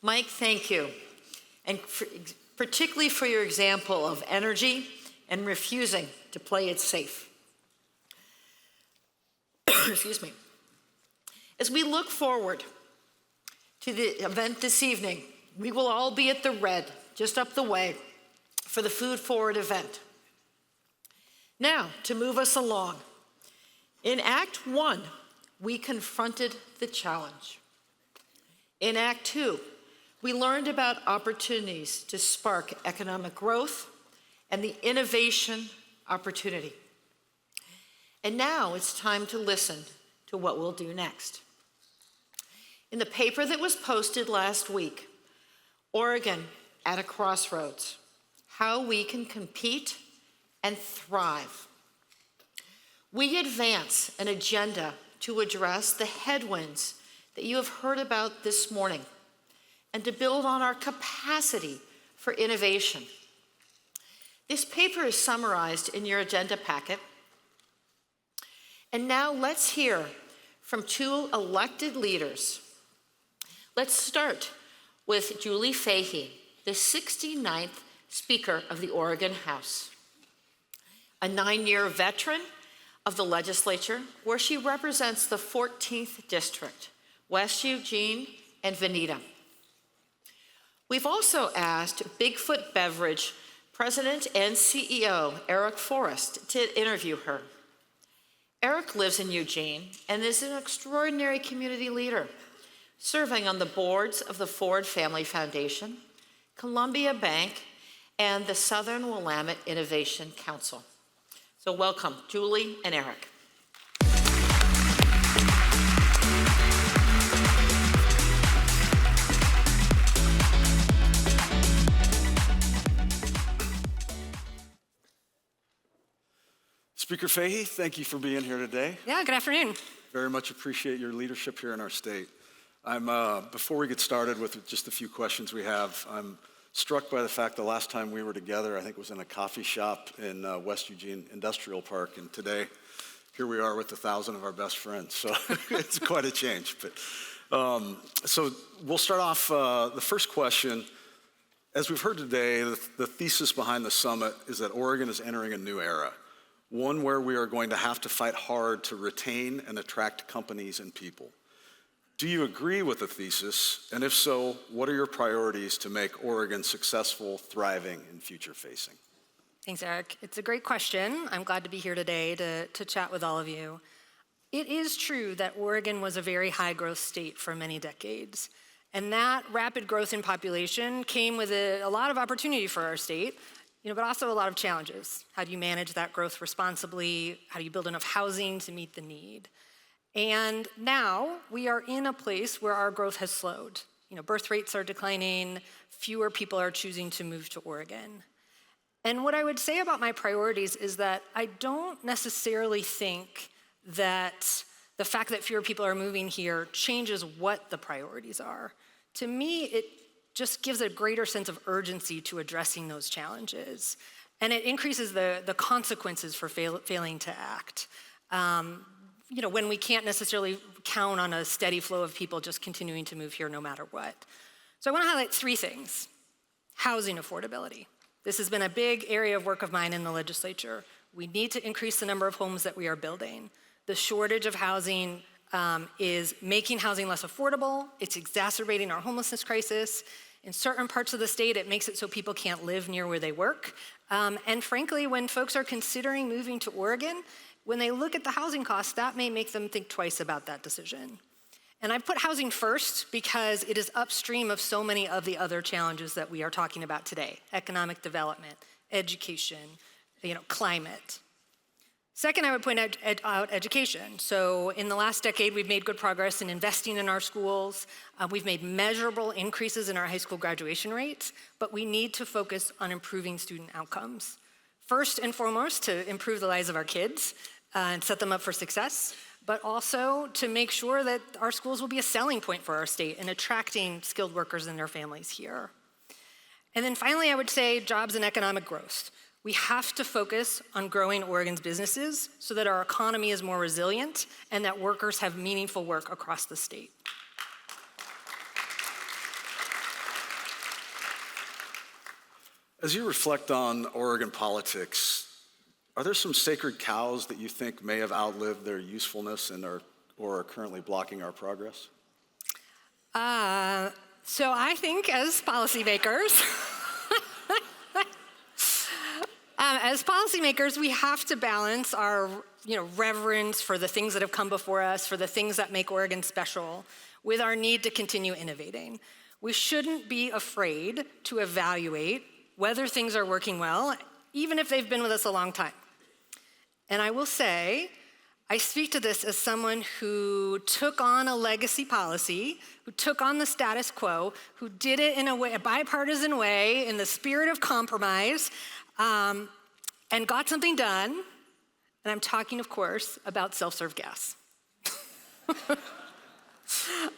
Mike, thank you, and particularly for your example of energy and refusing to play it safe. Excuse me. As we look forward to the event this evening, we will all be at the Red, just up the way, for the Food Forward event. Now, to move us along, in Act 1, we confronted the challenge. In Act 2, we learned about opportunities to spark economic growth and the innovation opportunity. And now it's time to listen to what we'll do next. In the paper that was posted last week, Oregon at a Crossroads, How We Can Compete and Thrive. We advance an agenda to address the headwinds that you have heard about this morning and to build on our capacity for innovation. This paper is summarized in your agenda packet. And now let's hear from two elected leaders. Let's start with Julie Fahey, the 69th Speaker of the Oregon House, a 9-year veteran of the legislature where she represents the 14th District, West Eugene and Veneta. We've also asked Bigfoot Beverage President and CEO Eric Forrest to interview her. Eric lives in Eugene and is an extraordinary community leader, serving on the boards of the Ford Family Foundation, Columbia Bank, and the Southern Willamette Innovation Council. So welcome, Julie and Eric. Speaker Fahey, thank you for being here today. Yeah, good afternoon. Very much appreciate your leadership here in our state. Before we get started with just a few questions we have, I'm struck by the fact the last time we were together, I think it was in a coffee shop in West Eugene Industrial Park, and today, here we are with 1,000 of our best friends, so it's quite a change. But so we'll start off, the first question. As we've heard today, the thesis behind the summit is that Oregon is entering a new era, one where we are going to have to fight hard to retain and attract companies and people. Do you agree with the thesis? And if so, what are your priorities to make Oregon successful, thriving, and future-facing? Thanks, Eric. It's a great question. I'm glad to be here today to chat with all of you. It is true that Oregon was a very high-growth state for many decades. And that rapid growth in population came with a lot of opportunity for our state, but also a lot of challenges. How do you manage that growth responsibly? How do you build enough housing to meet the need? And now we are in a place where our growth has slowed. Birth rates are declining, fewer people are choosing to move to Oregon. And what I would say about my priorities is that I don't necessarily think that the fact that fewer people are moving here changes what the priorities are. To me, it just gives a greater sense of urgency to addressing those challenges. And it increases the consequences for failing to act. When we can't necessarily count on a steady flow of people just continuing to move here no matter what. So I want to highlight 3 things. Housing affordability. This has been a big area of work of mine in the legislature. We need to increase the number of homes that we are building. The shortage of housing is making housing less affordable. It's exacerbating our homelessness crisis. In certain parts of the state, it makes it so people can't live near where they work. And frankly, when folks are considering moving to Oregon, when they look at the housing costs, that may make them think twice about that decision. And I put housing first because it is upstream of so many of the other challenges that we are talking about today: economic development, education, climate. Second, I would point out education. So in the last decade, we've made good progress in investing in our schools. We've made measurable increases in our high school graduation rates, but we need to focus on improving student outcomes. First and foremost, to improve the lives of our kids and set them up for success, but also to make sure that our schools will be a selling point for our state in attracting skilled workers and their families here. And then finally, I would say jobs and economic growth. We have to focus on growing Oregon's businesses so that our economy is more resilient and that workers have meaningful work across the state. As you reflect on Oregon politics, are there some sacred cows that you think may have outlived their usefulness and or are currently blocking our progress? So I think as policymakers, we have to balance our reverence for the things that have come before us, for the things that make Oregon special, with our need to continue innovating. We shouldn't be afraid to evaluate whether things are working well, even if they've been with us a long time. And I will say, I speak to this as someone who took on a legacy policy, who took on the status quo, who did it in a bipartisan way, in the spirit of compromise, and got something done. And I'm talking, of course, about self-serve gas.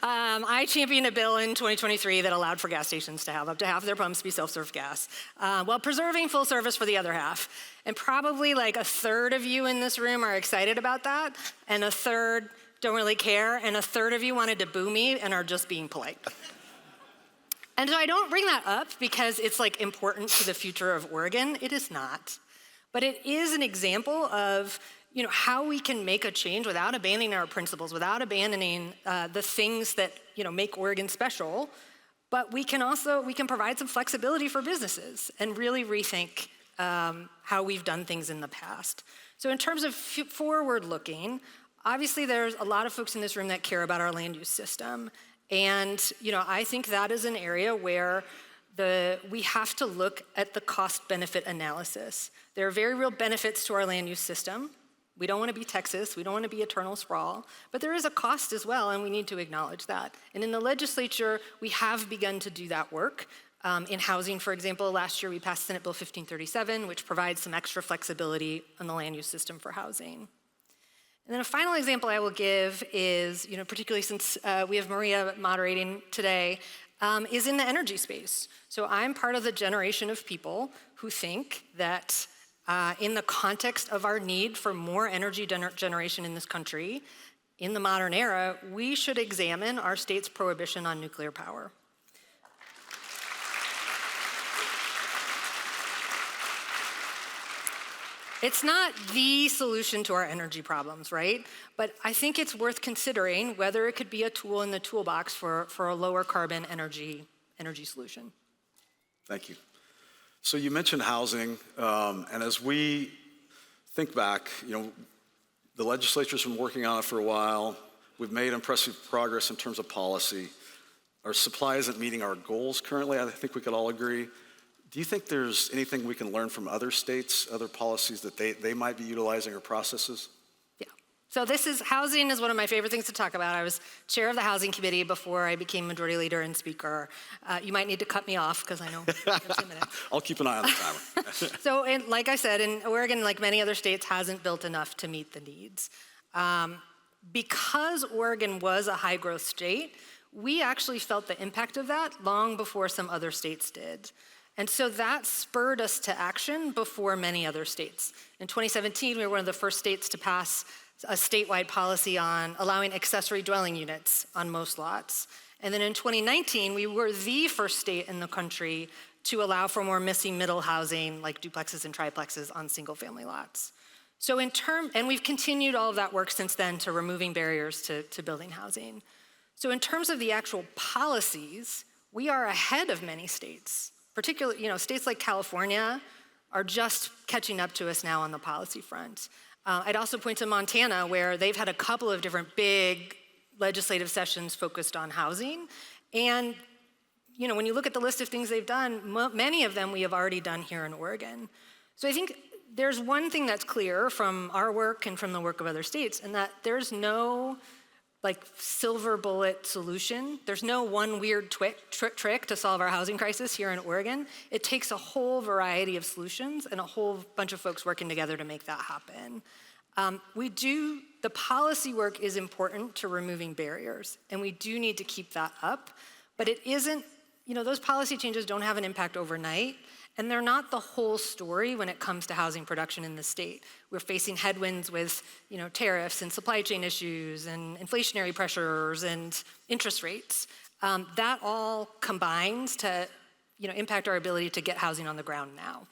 I championed a bill in 2023 that allowed for gas stations to have up to half of their pumps be self-serve gas, while preserving full service for the other half. And probably like a third of you in this room are excited about that, and a third don't really care, and a third of you wanted to boo me and are just being polite. And so I don't bring that up because it's like important to the future of Oregon. It is not. But it is an example of how we can make a change without abandoning our principles, without abandoning the things that make Oregon special. But we can provide some flexibility for businesses and really rethink how we've done things in the past. So in terms of forward-looking, obviously there's a lot of folks in this room that care about our land use system. And I think that is an area where we have to look at the cost-benefit analysis. There are very real benefits to our land use system. We don't want to be Texas, we don't want to be eternal sprawl, but there is a cost as well, and we need to acknowledge that. And in the legislature, we have begun to do that work. In housing, for example, last year we passed Senate Bill 1537, which provides some extra flexibility on the land use system for housing. And then a final example I will give is, particularly since we have Maria moderating today, is in the energy space. So I'm part of the generation of people who think that in the context of our need for more energy generation in this country, in the modern era, we should examine our state's prohibition on nuclear power. It's not the solution to our energy problems, right? But I think it's worth considering whether it could be a tool in the toolbox for a lower carbon energy solution. Thank you. So you mentioned housing, and as we think back, the legislature's been working on it for a while. We've made impressive progress in terms of policy. Our supply isn't meeting our goals currently, I think we could all agree. Do you think there's anything we can learn from other states, other policies that they might be utilizing or processes? Yeah. So housing is one of my favorite things to talk about. I was chair of the housing committee before I became majority leader and speaker. You might need to cut me off because I know I have 2 minutes. I'll keep an eye on the timer. So, like I said, in Oregon, like many other states, hasn't built enough to meet the needs. Because Oregon was a high growth state, we actually felt the impact of that long before some other states did. And so that spurred us to action before many other states. In 2017, we were one of the first states to pass a statewide policy on allowing accessory dwelling units on most lots. And then in 2019, we were the first state in the country to allow for more missing middle housing, like duplexes and triplexes on single family lots. So and we've continued all of that work since then to removing barriers to building housing. So in terms of the actual policies, we are ahead of many states. Particularly, states like California are just catching up to us now on the policy front. I'd also point to Montana, where they've had a couple of different big legislative sessions focused on housing. And, when you look at the list of things they've done, many of them we have already done here in Oregon. So I think there's one thing that's clear from our work and from the work of other states, and that there's no silver bullet solution. There's no one weird trick to solve our housing crisis here in Oregon. It takes a whole variety of solutions and a whole bunch of folks working together to make that happen. The policy work is important to removing barriers, and we do need to keep that up, but it isn't, those policy changes don't have an impact overnight, and they're not the whole story when it comes to housing production in the state. We're facing headwinds with, tariffs and supply chain issues and inflationary pressures and interest rates. That all combines to impact our ability to get housing on the ground now.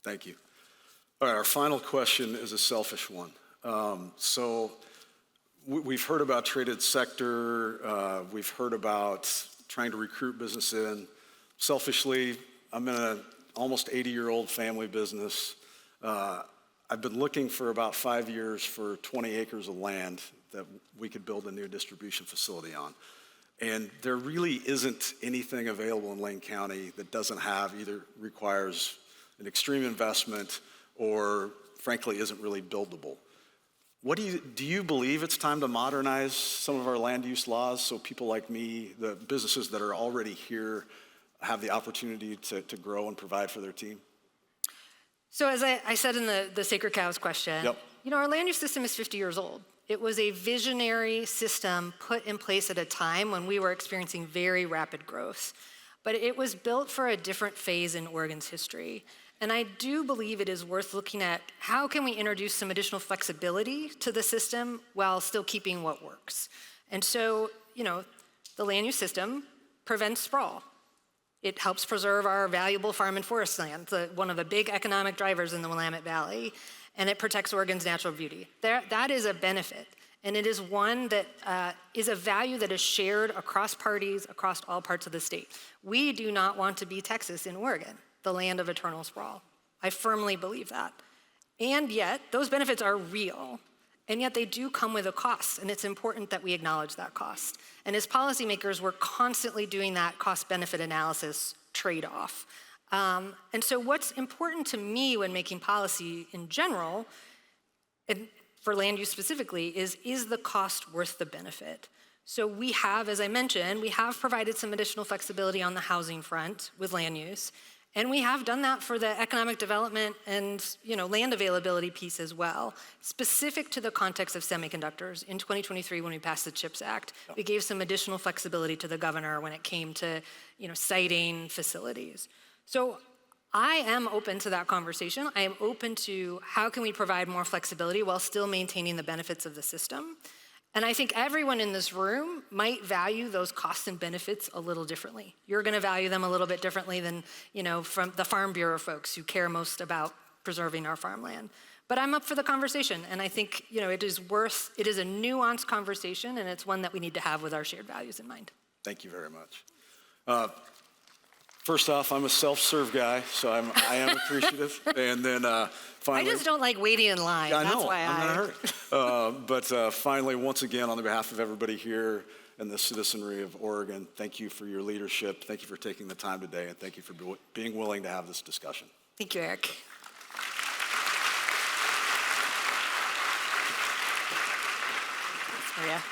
Thank you. All right, our final question is a selfish one. We've heard about traded sector. We've heard about trying to recruit business in. Selfishly, I'm in an almost 80-year-old family business. I've been looking for about 5 years for 20 acres of land that we could build a new distribution facility on. And there really isn't anything available in Lane County that doesn't have either requires an extreme investment or frankly isn't really buildable. Do you believe it's time to modernize some of our land use laws so people like me, the businesses that are already here, have the opportunity to grow and provide for their team? So as I said in the Sacred Cows question, Yep. Our land use system is 50 years old. It was a visionary system put in place at a time when we were experiencing very rapid growth. But it was built for a different phase in Oregon's history. And I do believe it is worth looking at how can we introduce some additional flexibility to the system while still keeping what works. And so, the land use system prevents sprawl. It helps preserve our valuable farm and forest land, one of the big economic drivers in the Willamette Valley, and it protects Oregon's natural beauty. That is a benefit, and it is one that is a value that is shared across parties, across all parts of the state. We do not want to be Texas in Oregon, the land of eternal sprawl. I firmly believe that. And yet, those benefits are real, and yet they do come with a cost, and it's important that we acknowledge that cost. And as policymakers, we're constantly doing that cost-benefit analysis trade-off. And so what's important to me when making policy in general, and for land use specifically, is the cost worth the benefit? So we have, as I mentioned, we have provided some additional flexibility on the housing front with land use, and we have done that for the economic development and land availability piece as well, specific to the context of semiconductors. In 2023, when we passed the CHIPS Act, we gave some additional flexibility to the governor when it came to siting facilities. So I am open to that conversation. I am open to how can we provide more flexibility while still maintaining the benefits of the system. And I think everyone in this room might value those costs and benefits a little differently. You're going to value them a little bit differently than, from the Farm Bureau folks who care most about preserving our farmland. But I'm up for the conversation, and I think, it is a nuanced conversation, and it's one that we need to have with our shared values in mind. Thank you very much. First off, I'm a self-serve guy, so I am appreciative. And then finally, I just don't like waiting in line. I know, That's why I'm in a hurry. But finally, once again, on behalf of everybody here and the citizenry of Oregon, thank you for your leadership. Thank you for taking the time today, and thank you for being willing to have this discussion. Thank you, Eric. Thanks, Maria.